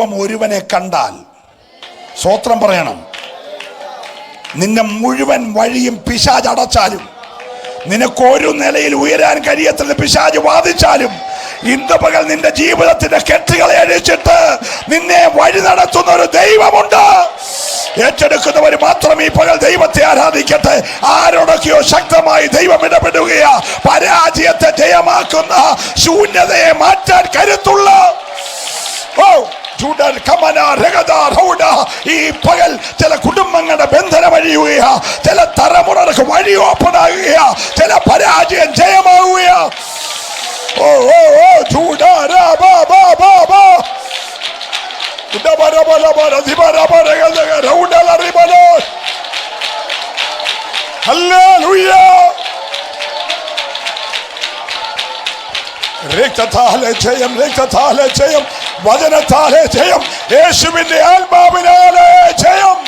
ദൈവം ഒരുവനെ കണ്ടാൽ, സ്തോത്രം പറയണം, നിന്റെ മുഴുവൻ വഴിയും പിശാച് അടച്ചാലും, നിനക്കൊരു നിലയിൽ ഉയരാൻ കഴിയത്തില്ല പിശാച് വാദിച്ചാലും, ഇന്ന് പകൽ നിന്റെ ജീവിതത്തിന്റെ കെട്ടുകളെ അഴിച്ചിട്ട് നിന്നെ വഴി നടത്തുന്ന ഒരു ദൈവമുണ്ട്. ഏറ്റെടുക്കുന്നവർ മാത്രം ഈ പകൽ ദൈവത്തെ ആരാധിക്കട്ടെ. ആരോടൊക്കെയോ ശക്തമായി ദൈവം ഇടപെടുകയാ. പരാജയത്തെ ജയമാക്കുന്ന, ശൂന്യതയെ മാറ്റാൻ കരുത്തുള്ള ഈ പകൽ ചില കുടുംബങ്ങളുടെ ബന്ധനം അഴിയുകയാ, ചില തലമുറകൾക്ക് വഴി ഓപ്പൺ ആകുകയാ, ചില പരാജയം ജയമാവുകയാ. ഓ ഓ ഓ ചൂടാരാ ബാ ബാ ബാ ബാ രക്തത്താലെ ജയം, രക്തത്താലെ ജയം, വചനത്താലെ ജയം, യേശുവിന്റെ ആത്മാവിനാലെ ജയം.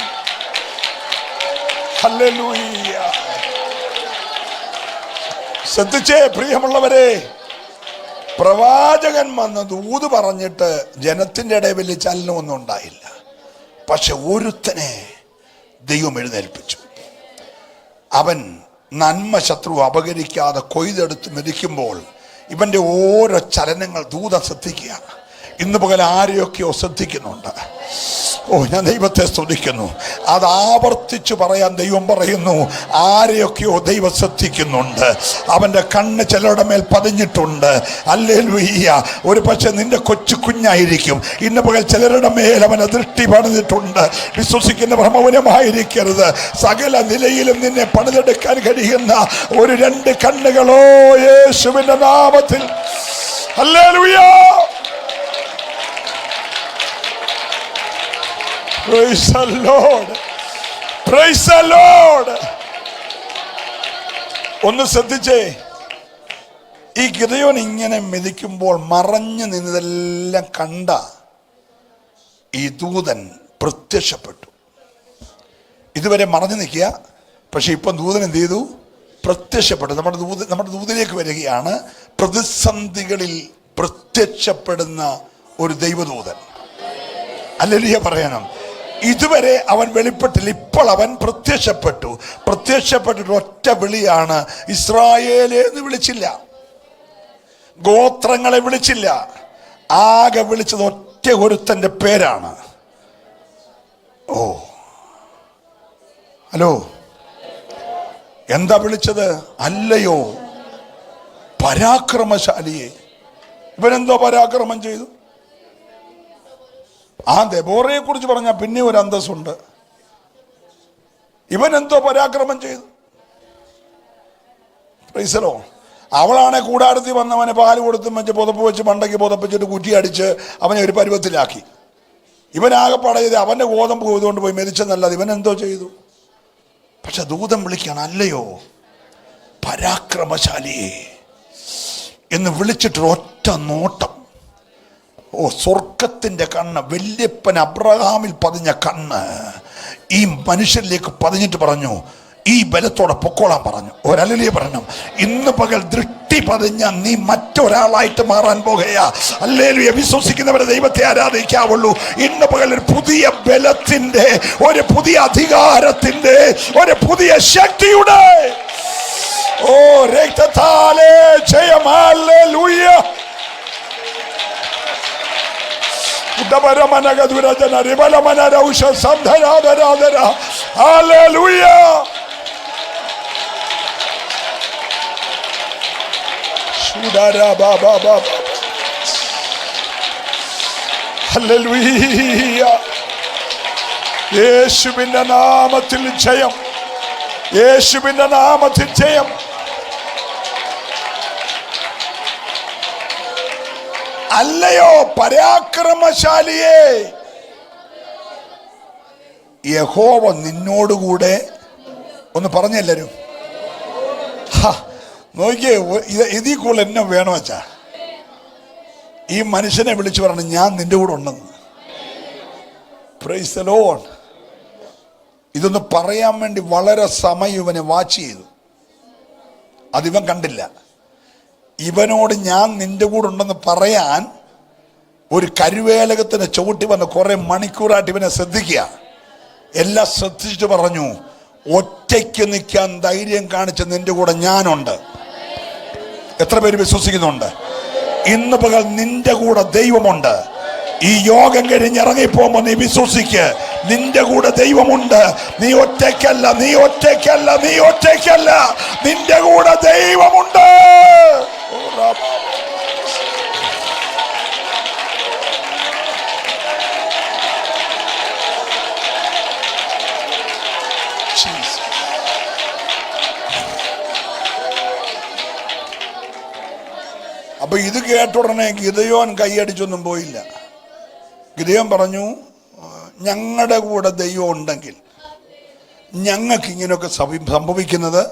ഹല്ലേലൂയ. ശ്രദ്ധിച്ചേ പ്രിയമുള്ളവരെ, പ്രവാചകൻ വന്ന് ദൂത് പറഞ്ഞിട്ട് ജനത്തിന്റെ ഇടയിൽ വലിയ ചലനമൊന്നും ഉണ്ടായില്ല. പക്ഷെ ഒരുത്തനെ ദൈവം എഴുന്നേൽപ്പിച്ചു. അവൻ നന്മ ശത്രു അപകരിക്കാതെ കൊയ്തെടുത്ത് മെതിക്കുമ്പോൾ ഇവന്റെ ഓരോ ചലനങ്ങൾ ദൂത ശ്രദ്ധിക്കുക. ഇന്ന് പകൽ ആരെയൊക്കെയോ ശ്രദ്ധിക്കുന്നുണ്ട്. ഓ, ഞാൻ ദൈവത്തെ സ്തുതിക്കുന്നു. അത് ആവർത്തിച്ചു പറയാൻ ദൈവം പറയുന്നു. ആരെയൊക്കെയോ ദൈവം ശ്രദ്ധിക്കുന്നുണ്ട്. അവന്റെ കണ്ണ് ചിലരുടെ മേൽ പതിഞ്ഞിട്ടുണ്ട്. ഹല്ലേലൂയ. ഒരു പക്ഷെ നിന്റെ കൊച്ചു കുഞ്ഞായിരിക്കും. ഇന്ന് പകൽ ചിലരുടെ മേൽ അവനെ ദൃഷ്ടി പണിതിട്ടുണ്ട്. വിശ്വസിക്കുന്നവർ മൗനമായിരിക്കരുത്. സകല നിലയിലും നിന്നെ പണിതെടുക്കാൻ കഴിയുന്ന ഒരു രണ്ട് കണ്ണുകളോ യേശുവിന്റെ നാമത്തിൽ. Hallelujah. Praise the Lord. Praise the Lord. ഒന്ന് ശ്രദ്ധിച്ചേ, ഈ ഗിദെയോൻ ഇങ്ങനെ മെതിക്കുമ്പോൾ മറഞ്ഞു നിന്നതെല്ലാം കണ്ട ഈ ദൂതൻ പ്രത്യക്ഷപ്പെട്ടു. ഇതുവരെ മറഞ്ഞു നിൽക്കുക, പക്ഷെ ഇപ്പം ദൂതൻ എന്ത് ചെയ്തു? പ്രത്യക്ഷപ്പെട്ടു. നമ്മുടെ ദൂതനിലേക്ക് വരികയാണ്. പ്രതിസന്ധികളിൽ പ്രത്യക്ഷപ്പെടുന്ന ഒരു ദൈവദൂതൻ. ഹല്ലേലൂയ പറയണം. ഇതുവരെ അവൻ വെളിപ്പെട്ടില്ല, ഇപ്പോൾ അവൻ പ്രത്യക്ഷപ്പെട്ടു. പ്രത്യക്ഷപ്പെട്ടിട്ട് ഒറ്റ വിളിയാണ്. ഇസ്രായേലേ എന്ന് വിളിച്ചില്ല, ഗോത്രങ്ങളെ വിളിച്ചില്ല, ആകെ വിളിച്ചത് ഒറ്റ ഒരുത്തന്റെ പേരാണ്. ഓ, ഹലോ, എന്താ വിളിച്ചത്? അല്ലയോ പരാക്രമശാലിയെ. ഇവനെന്തോ പരാക്രമം ചെയ്തു? ആ ദെബോറയെ കുറിച്ച് പറഞ്ഞാൽ പിന്നെ ഒരു അന്തസ്സുണ്ട്. ഇവൻ എന്തോ പരാക്രമം ചെയ്തു? Price the Lord. അവളാണെ കൂടാരത്തിൽ വന്നവനെ പാല് കൊടുത്തും വെച്ച് പുതപ്പ് വെച്ച് മണ്ടയ്ക്ക് പുതപ്പിച്ചിട്ട് കുറ്റിയടിച്ച് അവനെ ഒരു പരുവത്തിലാക്കി. ഇവനാകെപ്പാടെ ചെയ്ത് അവന്റെ ഗോതമ്പ് കൊയ്തുകൊണ്ട് പോയി മരിച്ചെന്നല്ലാതെ ഇവൻ എന്തോ ചെയ്തു? പക്ഷെ ദൂതൻ വിളിക്കുകയാണ്, അല്ലയോ പരാക്രമശാലിയെ എന്ന് വിളിച്ചിട്ട് ഒറ്റ നോട്ടം. ഓ, സ്വർഗത്തിന്റെ കണ്ണ്, വല്യപ്പൻ അബ്രഹാമിൽ പതിഞ്ഞ കണ്ണ് ഈ മനുഷ്യരിലേക്ക് പതിഞ്ഞിട്ട് പറഞ്ഞു, ഈ ബലത്തോടെ പൊക്കോളാൻ പറഞ്ഞു. ഒരല്ലിയ പറയണം. ഇന്ന് പകൽ ദൃഷ്ടി പതിഞ്ഞ നീ മറ്റൊരാളായിട്ട് മാറാൻ പോകുകയാ. ഹല്ലേലൂയ. വിശ്വസിക്കുന്നവരെ ദൈവത്തെ ആരാധിക്കാവുള്ളൂ. ഇന്ന് പകൽ ഒരു പുതിയ ബലത്തിന്റെ, ഒരു പുതിയ അധികാരത്തിന്റെ, ഒരു പുതിയ ശക്തിയുടെ ഓ രക്തത്താലെ ജയം. ഹല്ലേലൂയ. യേശുവിന്റെ നാമത്തിൽ ജയം, യേശുവിന്റെ നാമത്തിൽ ജയം. അല്ലയോ പരാക്രമശാലിയെ, യഹോവ നിന്നോടുകൂടെ. ഒന്ന് പറഞ്ഞെല്ലാരും. നോക്കിയേ, ഇതിൽ കൂടുതൽ എന്നെ വേണോ വെച്ചാ ഈ മനുഷ്യനെ വിളിച്ചു പറഞ്ഞു, ഞാൻ നിന്റെ കൂടെ ഉണ്ടെന്ന്. Price the Lord. ഇതൊന്ന് പറയാൻ വേണ്ടി വളരെ സമയം ഇവനെ വാച്ച് ചെയ്തു. അതിവൻ കണ്ടില്ല. ഇവനോട് ഞാൻ നിന്റെ കൂടെ ഉണ്ടെന്ന് പറയാൻ ഒരു കരുവേലകത്തിന് ചവിട്ടി വന്ന് കുറെ മണിക്കൂറായിട്ട് ഇവനെ ശ്രദ്ധിക്കുക. എല്ലാം ശ്രദ്ധിച്ചിട്ട് പറഞ്ഞു, ഒറ്റയ്ക്ക് നിൽക്കാൻ ധൈര്യം കാണിച്ച നിന്റെ കൂടെ ഞാനുണ്ട്. എത്ര പേര് വിശ്വസിക്കുന്നുണ്ട്? ഇന്ന് പകൽ നിന്റെ കൂടെ ദൈവമുണ്ട്. ഈ യോഗം കഴിഞ്ഞിറങ്ങിപ്പോകുമ്പോ നീ വിശ്വസിക്ക്, നിന്റെ കൂടെ ദൈവമുണ്ട്. നീ ഒറ്റയ്ക്കല്ല, നീ ഒറ്റയ്ക്കല്ല, നീ ഒറ്റയ്ക്കല്ല, നിന്റെ കൂടെ ദൈവമുണ്ട്. അപ്പൊ ഇത് കേട്ട ഉടനെ ഗിദെയോൻ കൈയടിച്ചൊന്നും പോയില്ല. ഗിദെയോൻ പറഞ്ഞു, ഞങ്ങളുടെ കൂടെ ദൈവം ഉണ്ടെങ്കിൽ ഞങ്ങൾക്ക് ഇങ്ങനെയൊക്കെ സംഭവിക്കുന്നത്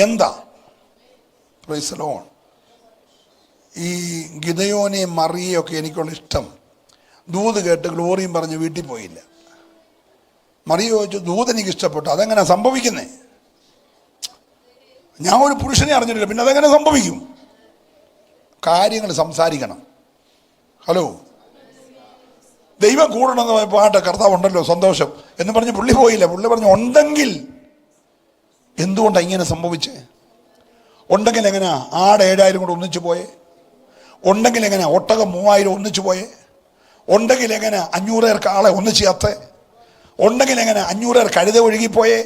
എന്താ? Price the Lord. ഈ ഗിദെയോനെയും മറിയെയൊക്കെ എനിക്കുള്ള ഇഷ്ടം, ദൂത് കേട്ട് ഗ്ലോറിയും പറഞ്ഞ് വീട്ടിൽ പോയില്ല. മറിയ ചോദിച്ചു, ദൂത് എനിക്ക് ഇഷ്ടപ്പെട്ടു, അതെങ്ങനെ സംഭവിക്കുന്നേ? ഞാൻ ഒരു പുരുഷനെ അറിഞ്ഞിട്ടില്ല, പിന്നെ അതെങ്ങനെ സംഭവിക്കും? കാര്യങ്ങൾ സംസാരിക്കണം. ഹലോ, ദൈവം കൂടണമെന്ന് പാട്ട് കർത്താവ് ഉണ്ടല്ലോ, സന്തോഷം എന്ന് പറഞ്ഞ് പുള്ളി പോയില്ല. പുള്ളി പറഞ്ഞു, ഉണ്ടെങ്കിൽ എന്തുകൊണ്ടാണ് ഇങ്ങനെ സംഭവിച്ചേ? ഉണ്ടെങ്കിൽ എങ്ങനെയാ ആട് 7000 കൂടെ ഒന്നിച്ചു പോയേ? ഉണ്ടെങ്കിൽ എങ്ങനെയാ ഒട്ടകം 3000 ഒന്നിച്ചു പോയേ? ഉണ്ടെങ്കിൽ എങ്ങനെ 500 കാളെ ഒന്നിച്ച് ചത്തേ? ഉണ്ടെങ്കിൽ എങ്ങനെ 500 കഴുത ഒഴുകിപ്പോയേ?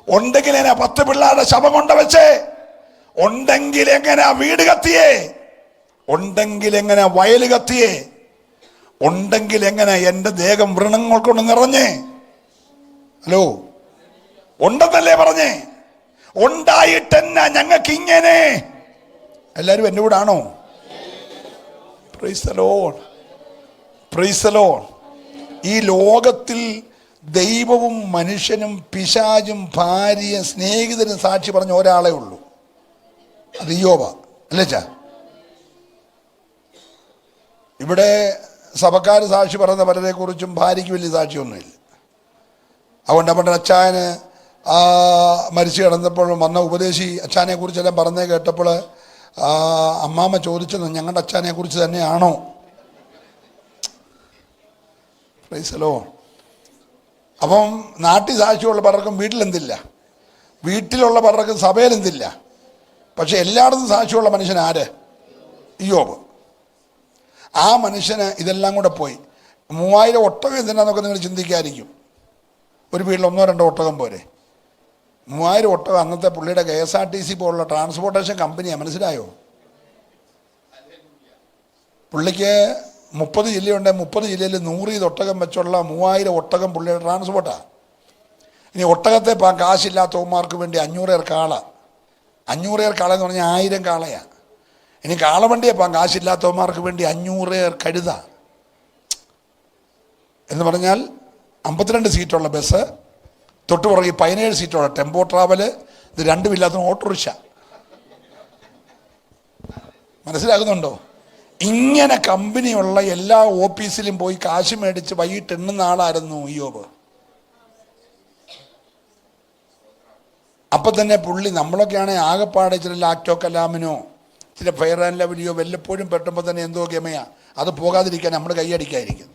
ഉണ്ടെങ്കിൽ എങ്ങനെ 10 പിള്ളേരുടെ ശവം കൊണ്ട് വെച്ചേ? ഉണ്ടെങ്കിൽ എങ്ങനെ വീട് കത്തിയേ? ഉണ്ടെങ്കിൽ എങ്ങനെ വയല് കത്തിയേ? ഉണ്ടെങ്കിൽ എങ്ങനെ എൻ്റെ ദേഹം വ്രണങ്ങൾ കൊണ്ട് നിറഞ്ഞേ? ഹലോ, ഉണ്ടെന്നല്ലേ പറഞ്ഞേ? ഉണ്ടായിട്ടെന്നാ ഞങ്ങൾക്ക് ഇങ്ങനെ? എല്ലാവരും എൻ്റെ കൂടെ ആണോ? Price the Lord, praise the Lord. ഈ ലോകത്തിൽ ദൈവവും മനുഷ്യനും പിശാചും ഭാര്യയും സ്നേഹിതരും സാക്ഷി പറഞ്ഞ ഒരാളേ ഉള്ളൂ, അത് ഇയ്യോബ. അല്ലേ ചാ? ഇവിടെ സഭക്കാർ സാക്ഷി പറയുന്ന പലരെ കുറിച്ചും ഭാര്യയ്ക്ക് വലിയ സാക്ഷിയൊന്നുമില്ല. അതുകൊണ്ട് അവൻ്റെ അച്ചായന് മരിച്ചു കിടന്നപ്പോഴും വന്ന ഉപദേശി അച്ചാനെ കുറിച്ചെല്ലാം പറഞ്ഞേ കേട്ടപ്പോൾ അമ്മാമ്മ ചോദിച്ചത് ഞങ്ങളുടെ അച്ചാനെ കുറിച്ച് തന്നെയാണോ? Price the Lord. അപ്പം നാട്ടിൽ സാക്ഷിയുള്ള പലർക്കും വീട്ടിലെന്തില്ല, വീട്ടിലുള്ള പലർക്കും സഭയിലെന്തില്ല. പക്ഷെ എല്ലായിടത്തും സാക്ഷിയുള്ള മനുഷ്യൻ ആര്? ഇയ്യോബ്. ആ മനുഷ്യന് ഇതെല്ലാം കൂടെ പോയി. 3000 ഒട്ടകം എന്തിനാന്നൊക്കെ നിങ്ങൾ ചിന്തിക്കാതിരിക്കും. ഒരു വീട്ടിൽ 1-2 ഒട്ടകം പോരെ? 3000 ഒട്ടകം അന്നത്തെ പുള്ളിയുടെ KSRTC പോലുള്ള ട്രാൻസ്പോർട്ടേഷൻ കമ്പനിയാണ്. മനസ്സിലായോ? പുള്ളിക്ക് 30 ജില്ലയുണ്ട്. 30 ജില്ലയിൽ 100 ഒട്ടകം വെച്ചുള്ള 3000 ഒട്ടകം പുള്ളിയുടെ ട്രാൻസ്പോർട്ടാണ്. ഇനി ഒട്ടകത്തെ കാശില്ലാത്തവന്മാർക്ക് വേണ്ടി 500 കാള. 500 കാള എന്ന് പറഞ്ഞാൽ 1000 കാളയാണ്. ഇനി കാളവണ്ടിയെ കാശില്ലാത്തവന്മാർക്ക് വേണ്ടി 500 കഴുത എന്ന് പറഞ്ഞാൽ 52 സീറ്റുള്ള ബസ്, തൊട്ടുപുറകെ 17 സീറ്റുള്ള ടെമ്പോ ട്രാവല്, ഇത് രണ്ടുമില്ലാത്ത ഓട്ടോറിക്ഷ. മനസ്സിലാകുന്നുണ്ടോ? ഇങ്ങനെ കമ്പനിയുള്ള എല്ലാ ഓഫീസിലും പോയി കാശ് മേടിച്ച് വൈകിട്ട് എണ്ണുന്ന ആളായിരുന്നു ഇയ്യോബ്. അപ്പം തന്നെ പുള്ളി, നമ്മളൊക്കെയാണെങ്കിൽ ആകെപ്പാടെ ഇച്ചിരി ലാക്ടോ കലാമിനോ ചില ഫെയർ ആൻഡ് ലവ്ലിയോ വല്ലപ്പോഴും പെട്ടുമ്പോൾ തന്നെ എന്തോ ഗമയാ, അത് പോകാതിരിക്കാൻ നമ്മൾ കൈയടിക്കാതിരിക്കും.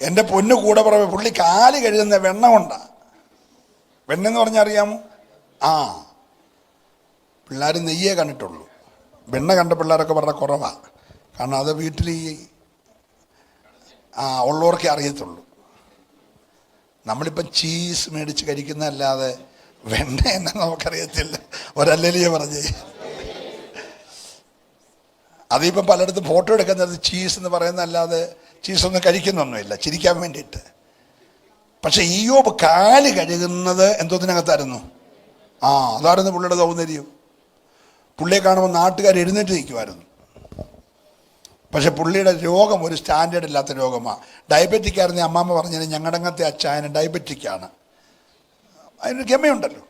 എൻ്റെ പൊന്നു കൂടെ പറവേ, പുള്ളി കാല് കഴുകുന്ന വെണ്ണ കൊണ്ടാണ്. വെണ്ണെന്ന് പറഞ്ഞാൽ അറിയാമോ? പിള്ളേർ നെയ്യേ കണ്ടിട്ടുള്ളൂ, വെണ്ണ കണ്ട പിള്ളേരൊക്കെ പറഞ്ഞാൽ കുറവാണ്. കാരണം അത് വീട്ടിൽ ഉള്ളവർക്കേ അറിയത്തുള്ളൂ. നമ്മളിപ്പം ചീസ് മേടിച്ച് കഴിക്കുന്നതല്ലാതെ വെണ്ണ എന്നാ നമുക്കറിയത്തില്ല. ഒരല്ലേ പറഞ്ഞേ. അതിപ്പം പലയിടത്തും ഫോട്ടോ എടുക്കുന്നത് ചീസ് എന്ന് പറയുന്നതല്ലാതെ ചീസൊന്നും കഴിക്കുന്നൊന്നുമില്ല, ചിരിക്കാൻ വേണ്ടിയിട്ട്. പക്ഷെ ഇയ്യോബ് കാല് കഴുകുന്നത് എന്തോത്തിനകത്തായിരുന്നു? അതായിരുന്നു പുള്ളിയുടെ സൗന്ദര്യം. പുള്ളിയെ കാണുമ്പോൾ നാട്ടുകാർ എഴുന്നേറ്റ് നിൽക്കുമായിരുന്നു. പക്ഷെ പുള്ളിയുടെ രോഗം ഒരു സ്റ്റാൻഡേർഡ് ഇല്ലാത്ത രോഗമാണ്. ഡയബറ്റിക് ആയിരുന്നു. അമ്മാമ്മ പറഞ്ഞത് ഞങ്ങളുടെ അങ്ങനത്തെ അച്ചായന് ഡയബറ്റിക്കാണ്. അതിനൊരു ഗമയുണ്ടല്ലോ.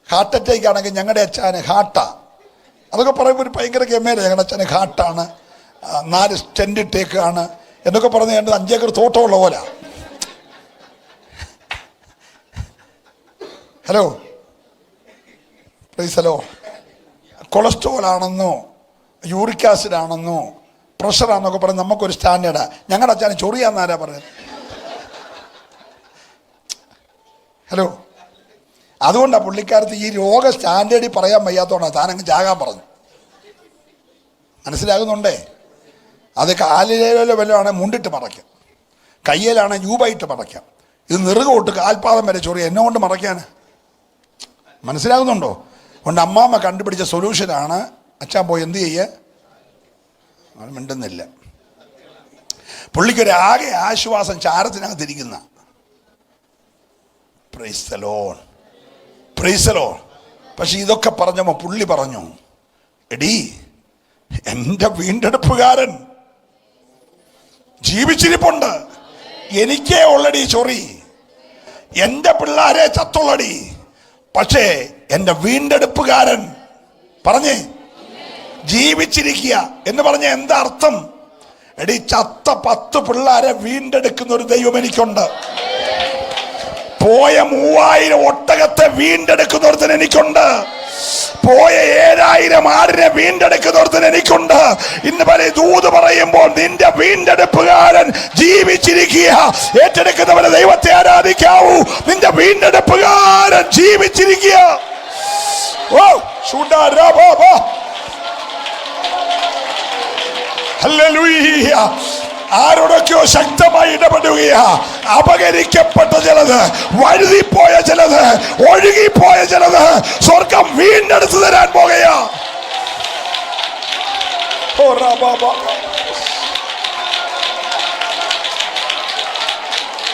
ഹാർട്ട് അറ്റാക്ക് ആണെങ്കിൽ ഞങ്ങളുടെ അച്ചായന് ഹാർട്ടാ, അതൊക്കെ പറയുമ്പോൾ ഒരു ഭയങ്കര ഗമയല്ലേ. ഞങ്ങളുടെ അച്ഛന് ഹാർട്ടാണ്, 4 സ്റ്റെൻഡ് ഇട്ടേക്കാണ് എന്നൊക്കെ പറഞ്ഞ് കണ്ടത് 5 ഏക്കർ തോട്ടമുള്ള പോലെ. ഹലോ, പ്രൈസലോ. കൊളസ്ട്രോൾ ആണെന്നോ യൂറിക് ആസിഡ് ആണെന്നോ പ്രഷറാണെന്നൊക്കെ പറഞ്ഞ് നമുക്കൊരു സ്റ്റാൻഡേർഡാ. ഞങ്ങളുടെ അച്ഛന് ചൊറിയാന്നാരാ പറയുന്നത്? ഹലോ. അതുകൊണ്ടാണ് പുള്ളിക്കാരത്ത് ഈ രോഗ സ്റ്റാൻഡേർഡിൽ പറയാൻ വയ്യാത്തോണ്ടാണ് താനങ്ങ് ചാകാൻ പറഞ്ഞു. മനസ്സിലാകുന്നുണ്ടേ? അത് കാലിലേലോ വല്ലതും മുണ്ടിട്ട് മറയ്ക്കാം, കയ്യിലാണ് യൂബായിട്ട് മറയ്ക്കാം. ഇത് നെറുകോട്ട് കാൽപാദം വരെ ചൊറിയ എന്നെ കൊണ്ട് മറയ്ക്കാൻ. മനസ്സിലാകുന്നുണ്ടോ? അതുകൊണ്ട് അമ്മാമ്മ കണ്ടുപിടിച്ച സൊല്യൂഷനാണ് അച്ഛൻ പോയി എന്ത് ചെയ്യേ, അത് മിണ്ടുന്നില്ല. പുള്ളിക്കൊരു ആകെ ആശ്വാസം ചാരത്തിനകത്തിരിക്കുന്ന. Praise the Lord, praise the Lord. പക്ഷെ ഇതൊക്കെ പറഞ്ഞപ്പോൾ പുള്ളി പറഞ്ഞു, എടീ എൻ്റെ വീണ്ടെടുപ്പുകാരൻ ജീവിച്ചിരിപ്പുണ്ട്. എനിക്കേ ഉള്ളടി ചൊറി, എൻ്റെ പിള്ളേരെ ചത്തുള്ളടി. പക്ഷേ എൻ്റെ വീണ്ടെടുപ്പുകാരൻ പറഞ്ഞേ ജീവിച്ചിരിക്കുക എന്ന് പറഞ്ഞ എന്താ അർത്ഥം? എടി ചത്ത 10 പിള്ളേരെ വീണ്ടെടുക്കുന്ന ഒരു ദൈവം എനിക്കുണ്ട്. പോയ 3000 ഒട്ടകത്തെ വീണ്ടെടുക്കുന്നൊരുത്തൻ എനിക്കുണ്ട്. പോയ 7000 ആടിനെ വീണ്ടെടുക്കുന്നൊരുത്തൻ എനിക്കുണ്ട്. ഇന്ന് വരെ ദൂത് പറയുമ്പോൾ നിന്റെ വീണ്ടെടുപ്പുകാരൻ ജീവിച്ചിരിക്കുക. ഏറ്റെടുക്കുന്നവരെ ദൈവത്തെ ആരാധിക്കാവൂ. നിന്റെ വീണ്ടെടുപ്പുകാരൻ ജീവിച്ചിരിക്കുക. ഓ ഹല്ലേലൂയ. ആരോടൊക്കെയോ ശക്തമായി ഇടപെടുകയാ. അപകരിക്കപ്പെട്ട ചിലത്, വഴുതിപ്പോയ ചിലത്, ഒഴുകിപ്പോയ ചിലത് സ്വർഗം വീണ്ടെടുത്തു തരാൻ പോകുകയാ.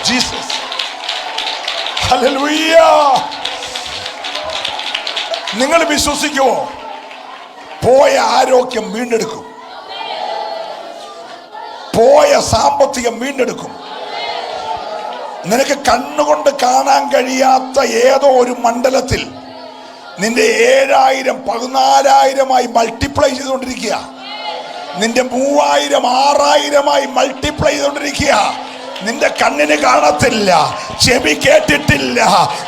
Jesus, hallelujah. നിങ്ങൾ വിശ്വസിക്കുമോ? പോയ ആരോഗ്യം വീണ്ടെടുക്കും, പോയ സാമ്പത്തികം വീണ്ടെടുക്കും. നിനക്ക് കണ്ണുകൊണ്ട് കാണാൻ കഴിയാത്ത ഏതോ ഒരു മണ്ഡലത്തിൽ നിന്റെ 7000 14,000 മൾട്ടിപ്ലൈ ചെയ്തുകൊണ്ടിരിക്കുക. നിന്റെ 3000 6000 മൾട്ടിപ്ലൈ ചെയ്തുകൊണ്ടിരിക്കുക. നിന്റെ കണ്ണിന് കാണത്തില്ല, ചെവി കേട്ടിട്ടില്ല,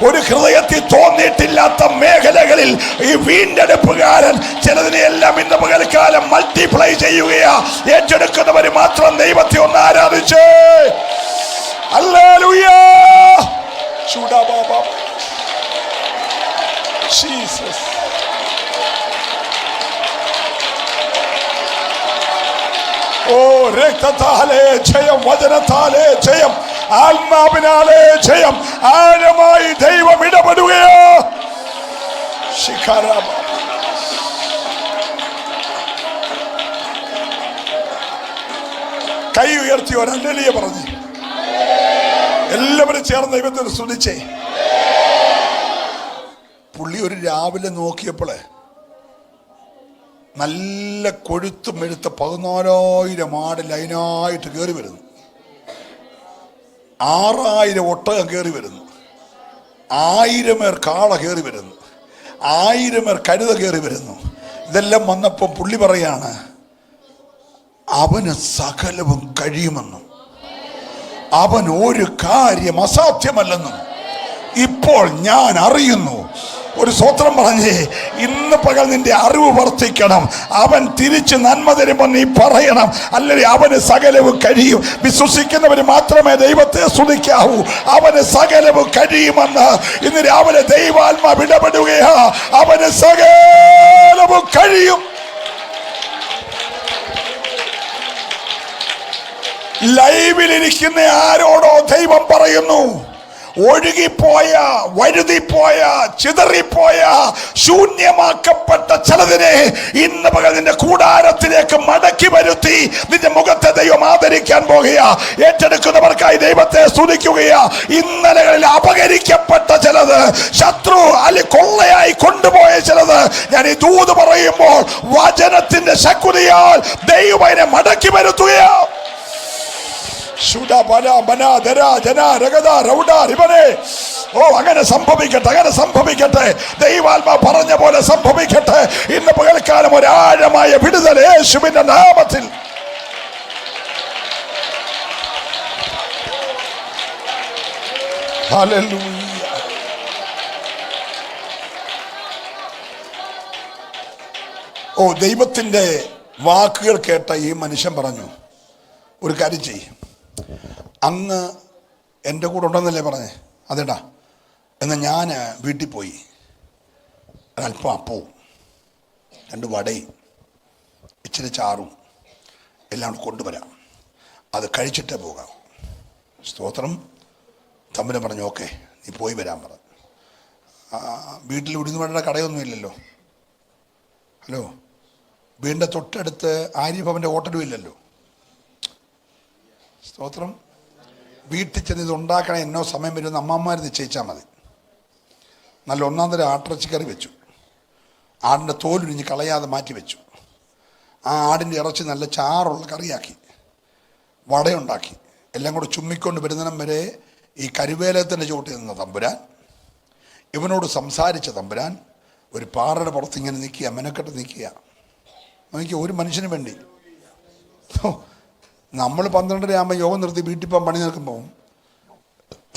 ഒരു ഹൃദയത്തിൽ തോന്നിയിട്ടില്ലാത്ത മേഖലകളിൽ ഈ വീണ്ടെടുപ്പുകാരൻ ചിലതിനെയെല്ലാം ഇന്ന് പകൽക്കാലം മൾട്ടിപ്ലൈ ചെയ്യുകയാ. ഏറ്റെടുക്കുന്നവര് മാത്രം ദൈവത്തെ ഒന്ന് ആരാധിച്ചേ. ഹല്ലേലൂയ. ജീസസ്. ഓ രക്തത്താലേ ജയം, വചനത്താലേ ജയം, ആത്മാവിനാലേ ജയം. ആഴമായി ദൈവം ഇടപെടുകയോ. കൈ ഉയർത്തി ഒരു ഹല്ലേലൂയ പറഞ്ഞു. എല്ലാവരും ചേർന്ന് ദൈവത്തെ സ്തുതിച്ചേ. പുള്ളി ഒരു രാവിലെ നോക്കിയപ്പോളെ നല്ല കൊഴുത്തും മെഴുത്ത 14,000 ആട് ലൈനായിട്ട് കയറി വരുന്നു. 6,000 ഒട്ടകം കയറി വരുന്നു. 1000 പേർ കാള കയറി വരുന്നു. 1000 പേർ കഴുത കയറി വരുന്നു. ഇതെല്ലാം വന്നപ്പോൾ പുള്ളി പറയാണ്, അവന് സകലവും കഴിയുമെന്നും അവൻ ഒരു കാര്യം അസാധ്യമല്ലെന്നും ഇപ്പോൾ ഞാൻ അറിയുന്നു. ഒരു സ്വത്രം പറഞ്ഞേ. ഇന്ന് പകൽ നിന്റെ അറിവ് വർദ്ധിക്കണം. അവൻ തിരിച്ച് നന്മ തരുമ്പോൾ നീ പറയണം, അല്ലെങ്കിൽ അവന് സകലവും കഴിയും. വിശ്വസിക്കുന്നവര് മാത്രമേ ദൈവത്തെ സ്തുതിക്കാവൂ. അവന് സകലവും കഴിയുമെന്ന് ഇന്ന് രാവിലെ ദൈവാത്മാവ് ഇടപെടുകയാ. അവന് സകലവും കഴിയും. ലൈവിലിരിക്കുന്ന ആരോടോ ദൈവം പറയുന്നു, ഒഴുകിപ്പോയ, വഴുതിപ്പോയ, ചിതറിപ്പോയ, ശൂന്യമാക്കപ്പെട്ട ചിലതിനെ ഇന്ന് പകൽ നിന്റെ കൂടാരത്തിലേക്ക് മടക്കി വരുത്തി നിന്റെ മുഖത്തെ ദൈവം ആദരിക്കാൻ പോകുകയാ. ഏറ്റെടുക്കുന്നവർക്കായി ദൈവത്തെ സ്തുതിക്കുകയാ. ഇന്നലകളിൽ അപകരിക്കപ്പെട്ട ചിലത്, ശത്രു അല്ലെ കൊള്ളയായി കൊണ്ടുപോയ ചിലത്, ഞാൻ ഈ ദൂത് പറയുമ്പോൾ വചനത്തിന്റെ ശക്തിയാൽ ദൈവം അതിനെ മടക്കി വരുത്തുകയാ. ഓ അങ്ങനെ സംഭവിക്കട്ടെ, അങ്ങനെ സംഭവിക്കട്ടെ. ദൈവാത്മാ പറഞ്ഞ പോലെ സംഭവിക്കട്ടെ. ഇന്ന് പകൽക്കാലം ഒരാഴമായ വിടുതൽ യേശുവിന്റെ നാമത്തിൽ. ഹല്ലേലൂയ. ഓ, ദൈവത്തിൻ്റെ വാക്കുകൾ കേട്ട ഈ മനുഷ്യൻ പറഞ്ഞു, ഒരു കാര്യം ചെയ്യും, അങ്ങ് എൻ്റെ കൂടെ ഉണ്ടെന്നല്ലേ പറഞ്ഞേ? അതേടാ, എന്നാൽ ഞാൻ വീട്ടിൽ പോയി ഒരല്പം അപ്പവും 2 വടയും ഇച്ചിരി ചാറും എല്ലാം കൊണ്ടുവരാം, അത് കഴിച്ചിട്ടേ പോകാം. സ്തോത്രം. തമ്പുരാൻ പറഞ്ഞു, ഓക്കെ, നീ പോയി വരാൻ പറഞ്ഞു. വീട്ടിൽ ഉഴുന്നുവടയുടെ കടയൊന്നും ഇല്ലല്ലോ. ഹലോ, വീടിൻ്റെ തൊട്ടടുത്ത് ആര്യഭവൻ്റെ ഹോട്ടലും ഇല്ലല്ലോ. സ്തോത്രം. വീട്ടിൽ ചെന്ന് ഇത് ഉണ്ടാക്കണേ എന്നോ സമയം വരുമെന്ന് അമ്മമാർ നിശ്ചയിച്ചാൽ മതി. നല്ല 1-ാം തരം ആട്ടിറച്ചിക്കറി വെച്ചു, ആടിൻ്റെ തോലുരിഞ്ഞ് കളയാതെ മാറ്റി വെച്ചു. ആ ആടിൻ്റെ ഇറച്ചി നല്ല ചാറുള്ള കറിയാക്കി, വടയുണ്ടാക്കി, എല്ലാം കൂടെ ചുമ്മിക്കൊണ്ട് വരുന്നിടം വരെ ഈ കരുവേലത്തിൻ്റെ ചുവട്ടിൽ നിന്ന തമ്പുരാൻ, ഇവനോട് സംസാരിച്ച തമ്പുരാൻ ഒരു പാറയുടെ പുറത്ത് ഇങ്ങനെ നിൽക്കുക, മെനക്കെട്ട് നിൽക്കുക. എനിക്ക് ഒരു മനുഷ്യന് വേണ്ടി. നമ്മൾ 12:30 ആകുമ്പോൾ യോഗം നിർത്തി വീട്ടിൽ പോകാൻ പണി നിൽക്കുമ്പോൾ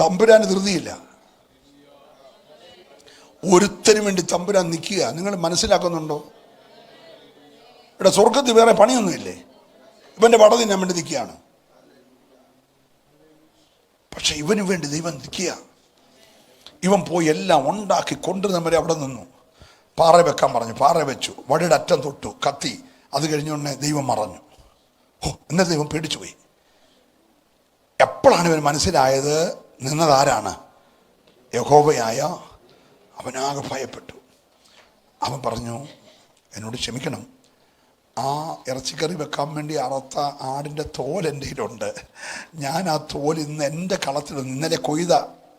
തമ്പുരാന് ധൃതിയില്ല. ഒരുത്തനും വേണ്ടി തമ്പുരാൻ നിൽക്കുക. നിങ്ങൾ മനസ്സിലാക്കുന്നുണ്ടോ? ഇവിടെ സ്വർഗത്തിൽ വേറെ പണിയൊന്നുമില്ലേ? ഇവൻ്റെ വട തിന്നാൻ വേണ്ടി നിൽക്കുകയാണ്. പക്ഷെ ഇവന് വേണ്ടി ദൈവം നിൽക്കുക. ഇവൻ പോയി എല്ലാം ഉണ്ടാക്കി കൊണ്ടുവന്നവരെ അവിടെ നിന്നു. പാറ വെക്കാൻ പറഞ്ഞു, പാറ വെച്ചു, വടിയുടെ അറ്റം തൊട്ടു, കത്തി. അത് കഴിഞ്ഞുടനെ ദൈവം മറഞ്ഞു. എന്നാൽ ദൈവം പേടിച്ചു പോയി. എപ്പോഴാണ് ഇവൻ മനസ്സിലായത് നിന്നതാരാണ്? യഹോവയായ. അവനാകെ ഭയപ്പെട്ടു. അവൻ പറഞ്ഞു, എന്നോട് ക്ഷമിക്കണം, ആ ഇറച്ചിക്കറി വെക്കാൻ വേണ്ടി അറുത്ത ആടിൻ്റെ തോൽ എൻ്റെ കയ്യിലുണ്ട്. ഞാൻ ആ തോൽ ഇന്ന് എൻ്റെ കളത്തിൽ, ഇന്നലെ കൊയ്ത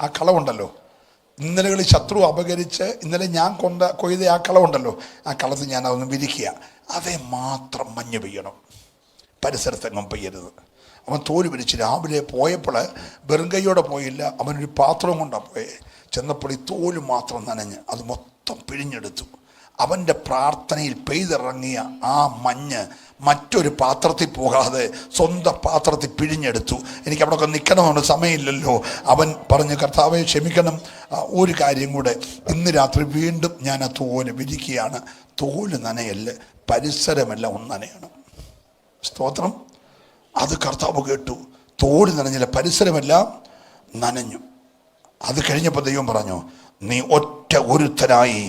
ആ കളമുണ്ടല്ലോ, ഇന്നലകളിൽ ശത്രു അപകരിച്ച് ഇന്നലെ ഞാൻ കൊയ്ത ആ കളമുണ്ടല്ലോ, ആ കളത്തിൽ ഞാൻ അതൊന്ന് വിരിക്കുക. അതേ മാത്രം മഞ്ഞ് പെയ്യണം, പരിസരത്തെങ്ങും പെയ്യരുത്. അവൻ തോല് വിരിച്ച് രാവിലെ പോയപ്പോൾ വെറും കൈയോടെ പോയില്ല, അവനൊരു പാത്രം കൊണ്ടാണ് പോയേ. ചെന്നപ്പോൾ ഈ തോല് മാത്രം നനഞ്ഞ് അത് മൊത്തം പിഴിഞ്ഞെടുത്തു. അവൻ്റെ പ്രാർത്ഥനയിൽ പെയ്തിറങ്ങിയ ആ മഞ്ഞ് മറ്റൊരു പാത്രത്തിൽ പോകാതെ സ്വന്തം പാത്രത്തിൽ പിഴിഞ്ഞെടുത്തു. എനിക്ക് അവിടെയൊക്കെ നിൽക്കണമെന്ന് സമയമില്ലല്ലോ. അവൻ പറഞ്ഞു, കർത്താവെ ക്ഷമിക്കണം, ഒരു കാര്യം കൂടെ, ഇന്ന് രാത്രി വീണ്ടും ഞാൻ ആ തോല് വിരിക്കുകയാണ്. തോല് നനയല്ല, പരിസരമെല്ലാം ഒന്ന് നനയണം. സ്തോത്രം. അത് കർത്താവ് കേട്ടു. തോല് നനഞ്ഞില്ല, പരിസരമെല്ലാം നനഞ്ഞു. അത് കഴിഞ്ഞപ്പോൾ ദൈവം പറഞ്ഞു, നീ ഒറ്റ ഒരുത്തനായി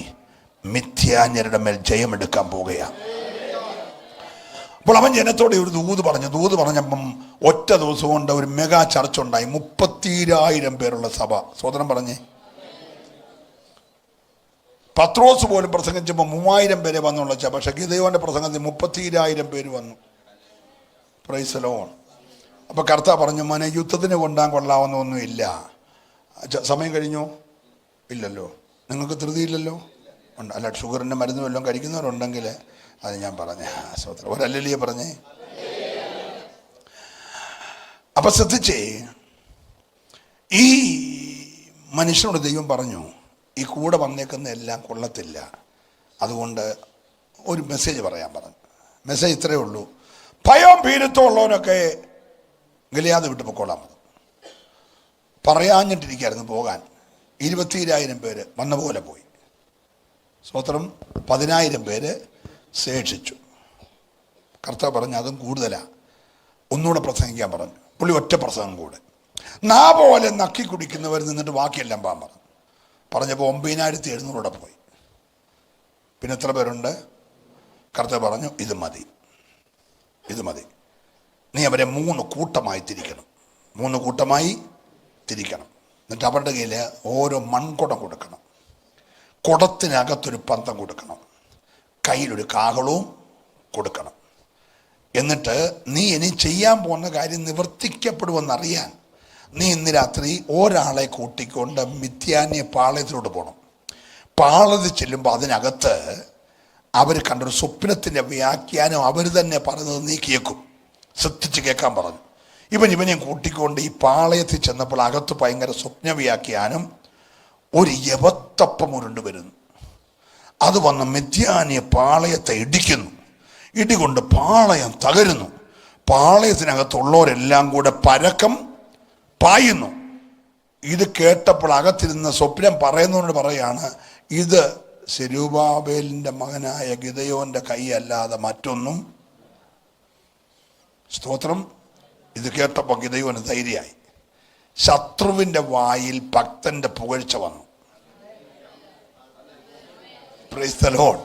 മിഥ്യാന്യരുടെ മേൽ ജയമെടുക്കാൻ പോകുകയാണ്. അപ്പോൾ അവൻ ജനത്തോടെ ഒരു ദൂത് പറഞ്ഞപ്പം ഒറ്റ ദിവസം കൊണ്ട് ഒരു മെഗാ ചർച്ച ഉണ്ടായി. 30,000 പേരുള്ള സഭ. സ്വതന്ത്രം പറഞ്ഞേ. പത്രോസ് പോലും പ്രസംഗിച്ചപ്പോൾ 3,000 പേരെ വന്നുള്ള ച. പക്ഷേ ഗിദെയോന്റെ പ്രസംഗത്തിൽ 30,000 പേര് വന്നു. Price the Lord. അപ്പോൾ കർത്താവ് പറഞ്ഞു, മോനെ, യുദ്ധത്തിന് കൊണ്ടാൻ കൊള്ളാവുന്നൊന്നും ഇല്ല. സമയം കഴിഞ്ഞോ? ഇല്ലല്ലോ. നിങ്ങൾക്ക് ധൃതിയില്ലല്ലോ? ഉണ്ട്. അല്ല, ഷുഗറിൻ്റെ മരുന്ന് വല്ലതും കഴിക്കുന്നവരുണ്ടെങ്കിൽ അത് ഞാൻ പറഞ്ഞേ. സ്വതന്ത്രം ഒരല്ലേ പറഞ്ഞേ. അപ്പം ശ്രദ്ധിച്ചേ, ഈ മനുഷ്യനോട് ദൈവം പറഞ്ഞു, ഈ കൂടെ വന്നേക്കുന്ന എല്ലാം കൊള്ളത്തില്ല, അതുകൊണ്ട് ഒരു മെസ്സേജ് പറയാൻ പറഞ്ഞു. മെസ്സേജ് ഇത്രയേ ഉള്ളൂ, ഭയവും ഭീരുത്വം ഉള്ളവനൊക്കെ ഗിലെയാദ് വിട്ട് പൊക്കോളാൻ പറഞ്ഞു. പറയാഞ്ഞിട്ടിരിക്കായിരുന്നു പോകാൻ. 20,000 പേര് വന്ന പോലെ പോയി. സ്വതന്ത്രം 10,000 പേര് ശേഷിച്ചു. കർത്താവ് പറഞ്ഞു, അതും കൂടുതലാണ്, ഒന്നുകൂടെ പ്രസംഗിക്കാൻ പറഞ്ഞു. പുള്ളി ഒറ്റ പ്രസംഗം കൂടെ. നാ പോലെ നക്കി കുടിക്കുന്നവർ നിന്നിട്ട് ബാക്കിയെല്ലാം പോകാൻ പറഞ്ഞു. പറഞ്ഞപ്പോൾ 9,700 പോയി. പിന്നെ എത്ര പേരുണ്ട്? കർത്താവ് പറഞ്ഞു, ഇത് മതി. നീ അവരെ 3 കൂട്ടമായി തിരിക്കണം. 3 കൂട്ടമായി തിരിക്കണം. എന്നിട്ട് അവരുടെ കയ്യിൽ ഓരോ മൺകുടം കൊടുക്കണം. കുടത്തിനകത്തൊരു പന്തം കൊടുക്കണം. കയ്യിലൊരു കാഹളവും കൊടുക്കണം. എന്നിട്ട് നീ ഇനി ചെയ്യാൻ പോകുന്ന കാര്യം നിവർത്തിക്കപ്പെടുമെന്നറിയാൻ നീ ഇന്ന് രാത്രി ഒരാളെ കൂട്ടിക്കൊണ്ട് മിഥ്യാന്യ പാളയത്തിലോട്ട് പോകണം. പാളയത്തിൽ ചെല്ലുമ്പോൾ അതിനകത്ത് അവർ കണ്ടൊരു സ്വപ്നത്തിൻ്റെ വ്യാഖ്യാനം അവർ തന്നെ പറയുന്നത് നീ കേൾക്കും. ശ്രദ്ധിച്ച് കേൾക്കാൻ പറഞ്ഞു. ഇവനെയും കൂട്ടിക്കൊണ്ട് ഈ പാളയത്തിൽ ചെന്നപ്പോൾ അകത്ത് ഭയങ്കര സ്വപ്ന വ്യാഖ്യാനം. ഒരു യവത്തപ്പം ഉരുണ്ട് വരുന്നു. അത് വന്ന് മിഥ്യാന്യ പാളയത്തെ ഇടിക്കുന്നു. ഇടികൊണ്ട് പാളയം തകരുന്നു. പാളയത്തിനകത്തുള്ളവരെല്ലാം കൂടെ പരക്കം പായുന്നു. ഇത് കേട്ടപ്പോൾ അകത്തിരുന്ന സ്വപ്നം പറയുന്നവരോട് പറയാണ്, ഇത് സെരൂബാബേലിന്റെ മകനായ ഗിദെയോന്റെ കൈ അല്ലാതെ മറ്റൊന്നും. സ്തോത്രം. ഇത് കേട്ടപ്പോൾ ഗിദെയോന് ധൈര്യമായി. ശത്രുവിന്റെ വായിൽ ഭക്തന്റെ പുകഴ്ച വന്നു. Price the Lord.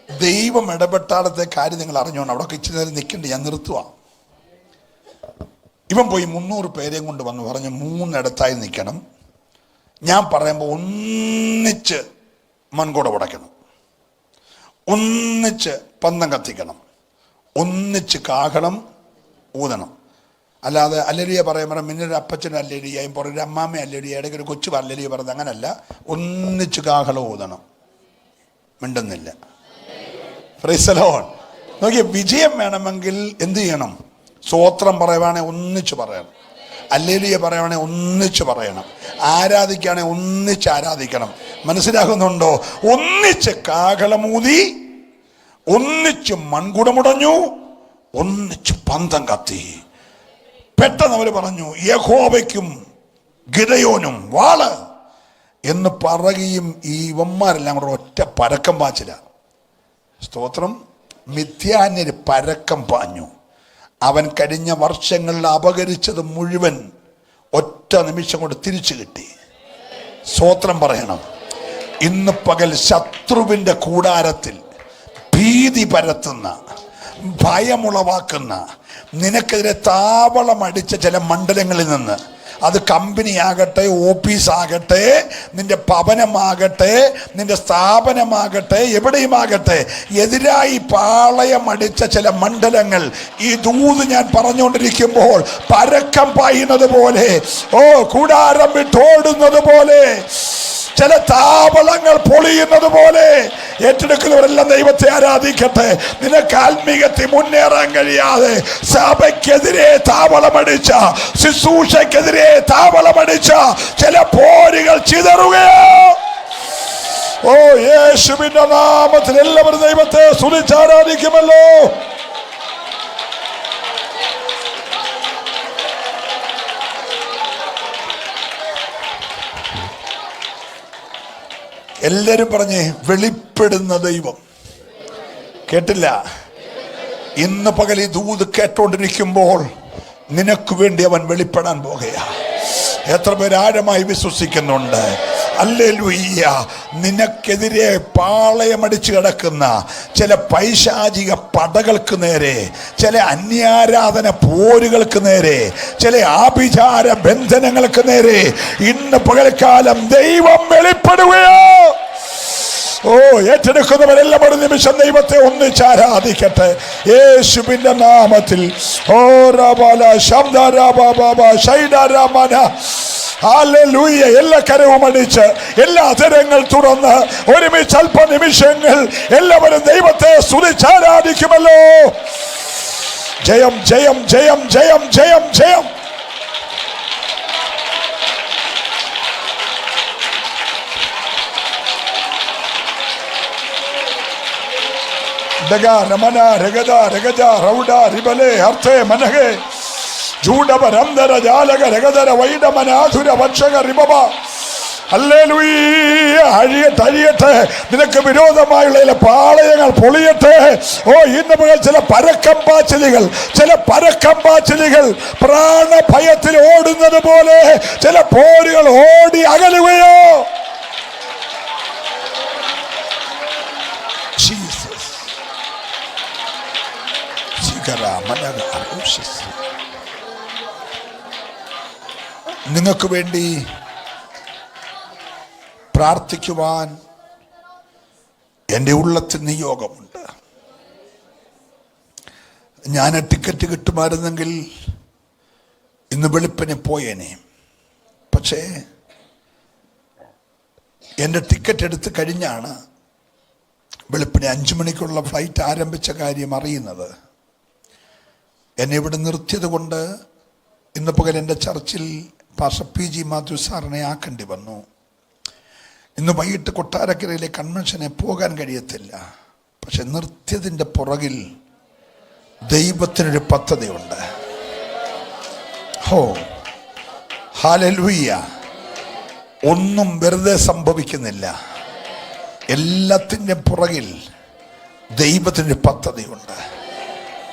ദൈവം ഇടപെട്ടാലത്തെ കാര്യം നിങ്ങൾ അറിഞ്ഞോണം. അവിടെ ഇച്ചിരി നേരം നിൽക്കണ്ടേ, ഞാൻ നിർത്തുക. ഇവൻ പോയി 300 പേരെയും കൊണ്ട് വന്ന് പറഞ്ഞു, 3 നിൽക്കണം. ഞാൻ പറയുമ്പോൾ ഒന്നിച്ച് മൺകൂട ഉടയ്ക്കണം, ഒന്നിച്ച് പന്തം കത്തിക്കണം, ഒന്നിച്ച് കാഹളം ഊതണം. അല്ലാതെ അല്ലരിയ പറയുമ്പോൾ മിന്നൊരു അപ്പച്ചനും അല്ലരിയായും പുറൊരു അമ്മാമ്മ അല്ലരിയ ഇടയ്ക്ക് ഒരു കൊച്ചു അല്ലരിയ പറയുന്നത് അങ്ങനല്ല. ഒന്നിച്ച് കാഹളം ഊതണം. മിണ്ടുന്നില്ല. Price the Lord. നോക്കിയ, വിജയം വേണമെങ്കിൽ എന്ത് ചെയ്യണം? സ്തോത്രം പറയുവാണെങ്കിൽ ഒന്നിച്ച് പറയണം, ഹല്ലേലൂയ പറയുവാണെങ്കിൽ ഒന്നിച്ച് പറയണം, ആരാധിക്കുകയാണെങ്കിൽ ഒന്നിച്ച് ആരാധിക്കണം. മനസ്സിലാകുന്നുണ്ടോ? ഒന്നിച്ച് കാഹളമൂതി, ഒന്നിച്ച് മൺകുടമുടഞ്ഞു, ഒന്നിച്ച് പന്തം കത്തി. പെട്ടെന്ന് അവർ പറഞ്ഞു, യഹോവയ്ക്കും ഗിദെയോനും വാള് എന്ന് പറയുകയും ഈ ഇവന്മാരെല്ലാം കൂടെ ഒറ്റ പരക്കം പാച്ചില്ല. സ്തോത്രം. മിദ്യാന്യര് പരക്കം പാഞ്ഞു. അവൻ കഴിഞ്ഞ വർഷങ്ങളിൽ അപഹരിച്ചത് മുഴുവൻ ഒറ്റ നിമിഷം കൊണ്ട് തിരിച്ചു കിട്ടി. സ്തോത്രം പറയണം. ഇന്ന് പകൽ ശത്രുവിന്റെ കൂടാരത്തിൽ ഭീതി പരത്തുന്ന, ഭയമുളവാക്കുന്ന, നിനക്കെതിരെ താവളം അടിച്ച ചില മണ്ഡലങ്ങളിൽ നിന്ന്, അത് കമ്പനിയാകട്ടെ, ഓഫീസാകട്ടെ, നിന്റെ ഭവനമാകട്ടെ, നിന്റെ സ്ഥാപനമാകട്ടെ, എവിടെയുമാകട്ടെ, എതിരായി പാളയം അടിച്ച ചില മണ്ഡലങ്ങൾ ഈ ദൂത് ഞാൻ പറഞ്ഞുകൊണ്ടിരിക്കുമ്പോൾ പരക്കം പായുന്നത് പോലെ, കൂടാരം വിട്ടോടുന്നത് പോലെ, ചില താവളങ്ങൾ പൊളിയുന്നത് പോലെ ഏറ്റെടുക്കുന്നവരെല്ലാം ദൈവത്തെ ആരാധിക്കട്ടെ. നിനക്ക് ആത്മീയത്തിൽ മുന്നേറാൻ കഴിയാതെ സഭയ്ക്കെതിരെ താവളമടിച്ച, ശുശ്രൂഷയ്ക്കെതിരെ താവളമടിച്ച ചില പോരുകൾ ചിതറുകയോ. യേശുവിന്റെ നാമത്തിൽ എല്ലാവരും ദൈവത്തെ സ്തുതിച്ചാരാധിക്കുമല്ലോ. എല്ലാരും പറഞ്ഞേ, വെളിപ്പെടുന്ന ദൈവം. കേട്ടില്ല? ഇന്ന് പകൽ ഈ ദൂത് കേട്ടോണ്ടിരിക്കുമ്പോൾ നിനക്ക് വേണ്ടി അവൻ വെളിപ്പെടാൻ പോകുകയാ. എത്ര പേര് ആഴമായി വിശ്വസിക്കുന്നുണ്ട്? ഹല്ലേലൂയ. നിനക്കെതിരെ പാളയമടിച്ച് കിടക്കുന്ന ചില പൈശാചിക പടകൾക്ക് നേരെ, ചില അന്യാരാധന പോരുകൾക്ക് നേരെ, ചില ആഭിചാര ബന്ധനങ്ങൾക്ക് നേരെ ഇന്ന് പകൽക്കാലം ദൈവം വെളിപ്പെടുകയോ. ഏറ്റെടുക്കുന്നവരെല്ലാം ഒരു നിമിഷം ദൈവത്തെ ഒന്നിച്ചാരാധിക്കട്ടെ യേശുവിന്റെ നാമത്തിൽ. ഹല്ലേലൂയ. എല്ലാ കരവും അടിച്ച്, എല്ലാ അധരങ്ങൾ തുറന്ന് ഒരുമിച്ച് അല്പ നിമിഷങ്ങൾ എല്ലാവരും ദൈവത്തെ സ്തുതിച്ചാരാധിക്കുമല്ലോ. ജയം ജയം ജയം ജയം ജയം ജയം. രമന രഗദ രഗജ റൗഡ റിബലെ അർത്ഥേ മനഹേ ജൂഡപരംധര ജാലക രഗധര വൈഡമനാധുര വക്ഷക റിബബ. ഹല്ലേലൂയ. അഴിയട്ടെ. നിനക്ക് വിരോധമായുള്ള പാളയങ്ങൾ പൊളിയട്ടെ. ഇന്ന് മുതൽ ചില പരക്കം പാച്ചിലുകൾ പ്രാണഭയത്തിൽ ഓടുന്നത് പോലെ ചില പോരുകൾ ഓടി അകലുകയോ. നിങ്ങൾക്ക് വേണ്ടി പ്രാർത്ഥിക്കുവാൻ എൻ്റെ ഉള്ളത്തിൽ നിയോഗമുണ്ട്. ഞാൻ ടിക്കറ്റ് കിട്ടുമായിരുന്നെങ്കിൽ ഇന്ന് വെളുപ്പിനെ പോയേനെ. പക്ഷേ എൻ്റെ ടിക്കറ്റ് എടുത്ത് കഴിഞ്ഞാണ് വെളുപ്പിനെ 5 മണിക്കുള്ള ഫ്ലൈറ്റ് ആരംഭിച്ച കാര്യം അറിയുന്നത്. എന്നെ ഇവിടെ നിർത്തിയത് കൊണ്ട് ഇന്ന് പകൽ എൻ്റെ ചർച്ചിൽ പാസ്റ്റർ PG മാത്യു സാറിനെ ആക്കേണ്ടി വന്നു. ഇന്ന് വൈകിട്ട് കൊട്ടാരക്കരയിലെ കൺവെൻഷനെ പോകാൻ കഴിയത്തില്ല. പക്ഷെ നിർത്തിയതിൻ്റെ പുറകിൽ ദൈവത്തിനൊരു പദ്ധതിയുണ്ട്. ഹല്ലേലൂയ. ഒന്നും വെറുതെ സംഭവിക്കുന്നില്ല. എല്ലാത്തിൻ്റെ പുറകിൽ ദൈവത്തിൻ്റെ പദ്ധതിയുണ്ട്.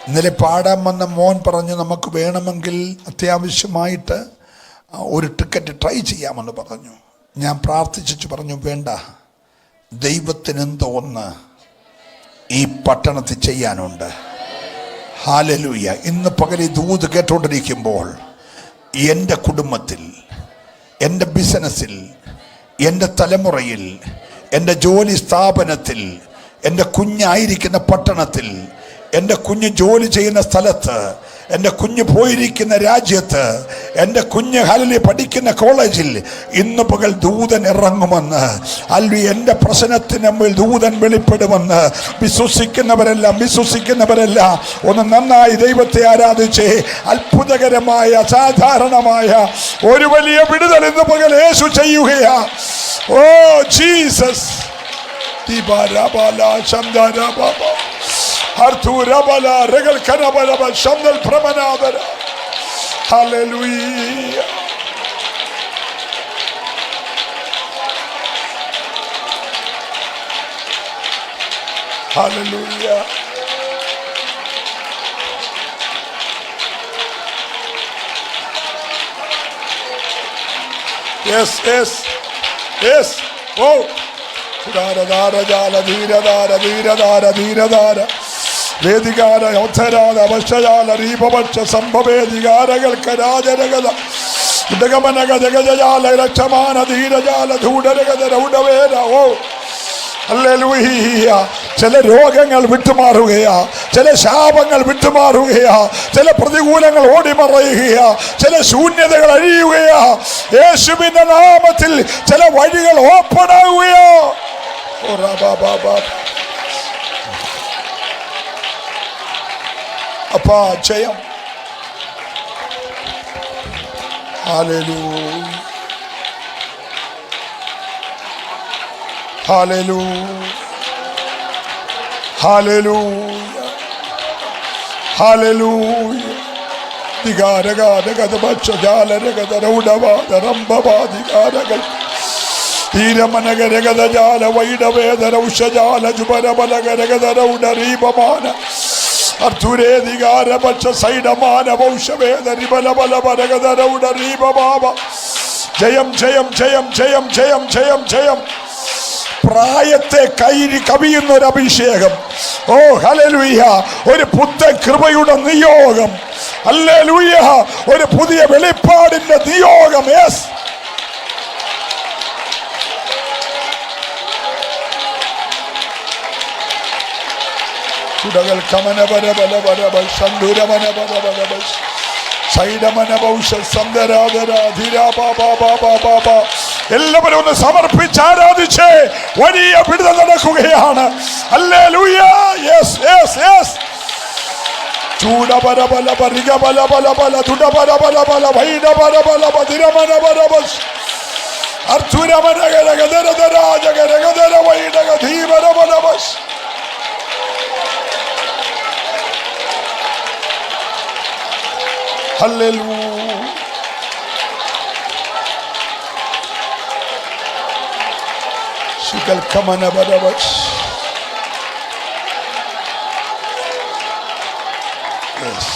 ഇന്നലെ പാടാൻ വന്ന മോൻ പറഞ്ഞു, നമുക്ക് വേണമെങ്കിൽ അത്യാവശ്യമായിട്ട് ഒരു ടിക്കറ്റ് ട്രൈ ചെയ്യാമെന്ന് പറഞ്ഞു. ഞാൻ പ്രാർത്ഥിച്ചു പറഞ്ഞു, വേണ്ട, ദൈവത്തിനെന്തോ ഒന്ന് ഈ പട്ടണത്തിൽ ചെയ്യാനുണ്ട്. ഹല്ലേലൂയ. ഇന്ന് പകൽ ഈ ദൂത് കേട്ടുകൊണ്ടിരിക്കുമ്പോൾ എൻ്റെ കുടുംബത്തിൽ, എൻ്റെ ബിസിനസ്സിൽ, എൻ്റെ തലമുറയിൽ, എൻ്റെ ജോലി സ്ഥാപനത്തിൽ, എൻ്റെ കുഞ്ഞായിരിക്കുന്ന പട്ടണത്തിൽ, എൻ്റെ കുഞ്ഞ് ജോലി ചെയ്യുന്ന സ്ഥലത്ത്, എൻ്റെ കുഞ്ഞ് പോയിരിക്കുന്ന രാജ്യത്ത്, എൻ്റെ കുഞ്ഞ് ഹല്ലേലൂയ പഠിക്കുന്ന കോളേജിൽ ഇന്ന് പകൽ ദൂതൻ ഇറങ്ങുമെന്ന്, അല്ലെങ്കിൽ എൻ്റെ പ്രശ്നത്തിന് മുമ്പിൽ ദൂതൻ വെളിപ്പെടുമെന്ന് വിശ്വസിക്കുന്നവരെല്ലാം ഒന്ന് നന്നായി ദൈവത്തെ ആരാധിച്ച് അത്ഭുതകരമായ അസാധാരണമായ ഒരു വലിയ വിടുതൽ ഇന്ന് പകൽ യേശു ചെയ്യുകയാ. Oh Jesus. Hallelujah. Hallelujah. Yes, yes, yes. Oh. Dhara jala dhira dhara വേദികാര യോധരാല വശയാല രീപവക്ഷ സംഭവേദികാരകൾ കരാജരഗത ഉദഗമനഗ ജഗജാല രക്ഷമാന ധീരജാല ധൂടരഗത രൗഢവേര. ഓ ഹല്ലേലൂയ. ചില രോഗങ്ങൾ വിട്ടുമാറുകയാ, ചില ശാപങ്ങൾ വിട്ടുമാറുകയാ, ചില പ്രതികൂലങ്ങൾ ഓടിമറയുകയാ, ചില ശൂന്യതകൾ അഴിയുകയാ. യേശുവിന്റെ നാമത്തിൽ ചില വഴികൾ ഓപ്പൺ ആവുകയാ. അപ്പാ ജയം. ഹല്ലേലൂയ. Hallelujah. Hallelujah. Hallelujah. ദിഗാരഗാരഗദമക്ഷജാലരഗദരൗഢവാദരംഭവാദികാരകൾ തീരമനഗരഗദജാല വൈഡവേദരൗഷജാല ജുബരബലഗരഗദരൗഢരീപമാന അർത്തുരേദികാരപക്ഷ സൈഡമാന വൗഷവേദരിബലബലബരഗദരൗഢരീപമാവ. ജയം ജയം ജയം ജയം ജയം ജയം ജയം. പ്രായത്തെ കവിയുന്ന ഒരു അഭിഷേകം. ഓ ഹല്ലേലൂയ. ഒരു പുത്തൻ കൃപയുടെ നിയോഗം. ഹല്ലേലൂയ. ഒരു പുതിയ വെളിപ്പാടിന്റെ നിയോഗം. യെസ്. കുടകൾ കമനപരബലപരബ സന്ദുരമനപരബലബ എല്ലാവരും ഒന്ന് സമർപ്പിച്ച് ആരാധിച്ച് വലിയ വിടുതൽ നടക്കുകയാണ്. ഹല്ലേലൂയ. Yes yes yes. ചൂടപരബല പരിഗബലബലബല തുടപരബലബല വൈഡപരബലബ ദിരമനപരബ അർത്തുരമനഗരഗദരദരാജഗരഗദര വൈഡഗധീവരബലബ. Hallelujah. Shikal kamana barabash. Yes.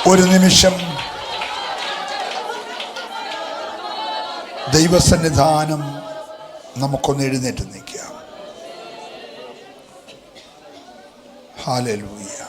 ഒരു നിമിഷം ദൈവസന്നിധാനം നമുക്കൊന്ന് എഴുന്നേറ്റ് നിൽക്കാം. ഹല്ലേലൂയ.